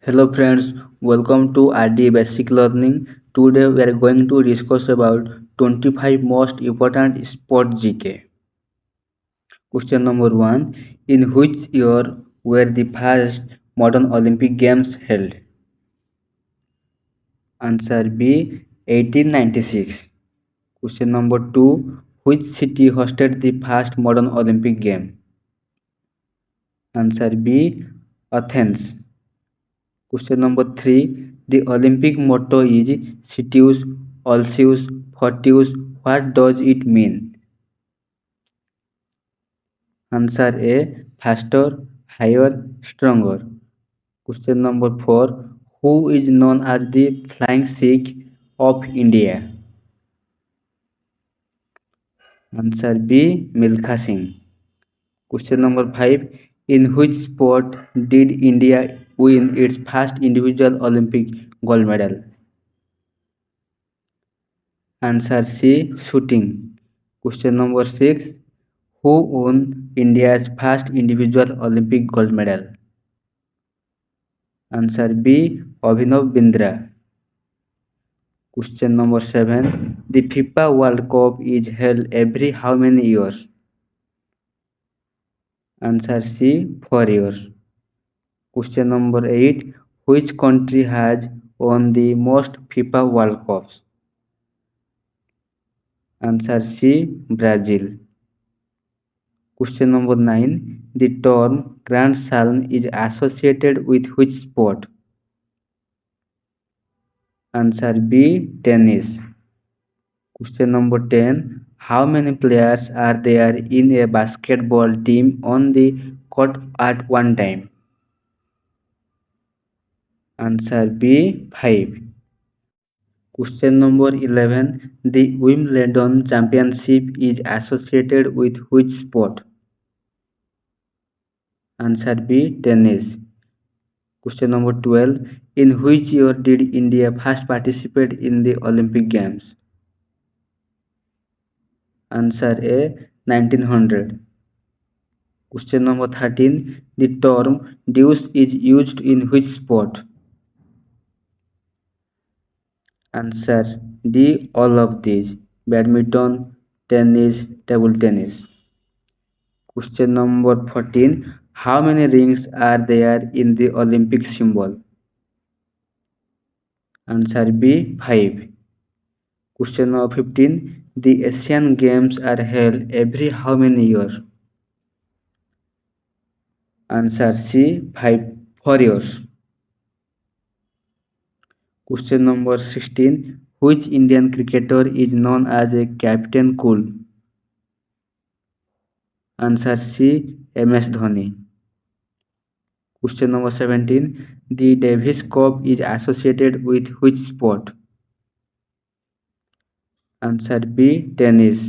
Hello friends, welcome to RDBasic Learning. Today we are going to discuss about 25 most important sport GK. Question number 1. In which year were the first modern Olympic Games held? Answer B. 1896. Question number 2. Which city hosted the first modern Olympic game? Answer B. Athens. Question number 3. The Olympic motto is Citius, Alcius, Fortius. What does it mean? Answer A. Faster, higher, stronger. Question number 4. Who is known as the Flying Sikh of India? Answer B. Milkha Singh. Question number 5. In which sport did India win its first individual Olympic gold medal? Answer C. Shooting. Question number 6. Who won India's first individual Olympic gold medal? Answer B. Abhinav Bindra. Question number 7. The FIFA World Cup is held every how many years? Answer C. 4 years. Question number 8. Which country has won the most FIFA World Cups? Answer C. Brazil. Question number 9. The term Grand Slam is associated with which sport? Answer B. Tennis. Question number 10. How many players are there in a basketball team on the court at one time? Answer B. 5. Question number 11. The Wimbledon Championship is associated with which sport? Answer B. Tennis. Question number 12. In which year did India first participate in the Olympic Games? Answer A. 1900. Question number 13. The term deuce is used in which sport? Answer D. All of these. Badminton, tennis, table tennis. Question number 14. How many rings are there in the Olympic symbol? Answer B. 5. Question number 15. The Asian Games are held every how many years? Answer C. 4 years. Question number 16. Which Indian cricketer is known as a Captain Cool? Answer C. MS Dhoni. Question number 17. The Davis Cup is associated with which sport? Answer B. Tennis.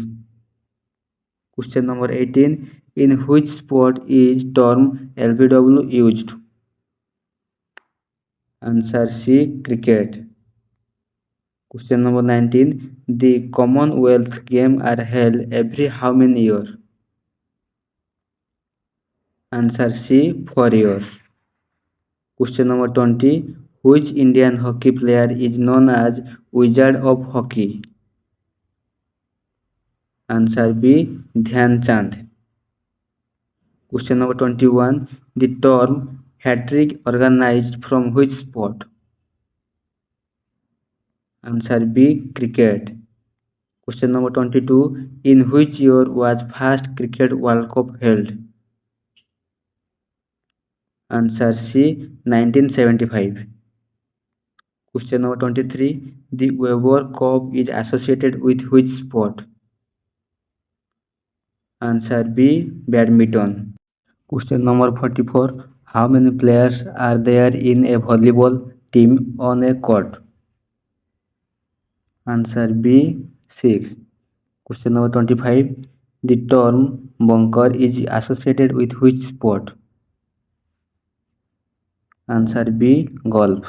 Question number 18. In which sport is term LBW used? Answer C. Cricket. Question number 19. The Commonwealth Games are held every how many years? Answer C. 4 years. Question number 20. Which Indian hockey player is known as Wizard of Hockey? Answer B. Dhyan Chand. Question number 21. The term hat-trick organized from which sport? Answer B. Cricket. Question number 22. In which year was first Cricket World Cup held? Answer C. 1975. Question number 23. The Weber Cup is associated with which sport? Answer B. Badminton. Question number 44. How many players are there in a volleyball team on a court? Answer B. 6. Question number 25. The term bunker is associated with which sport? Answer B. Golf.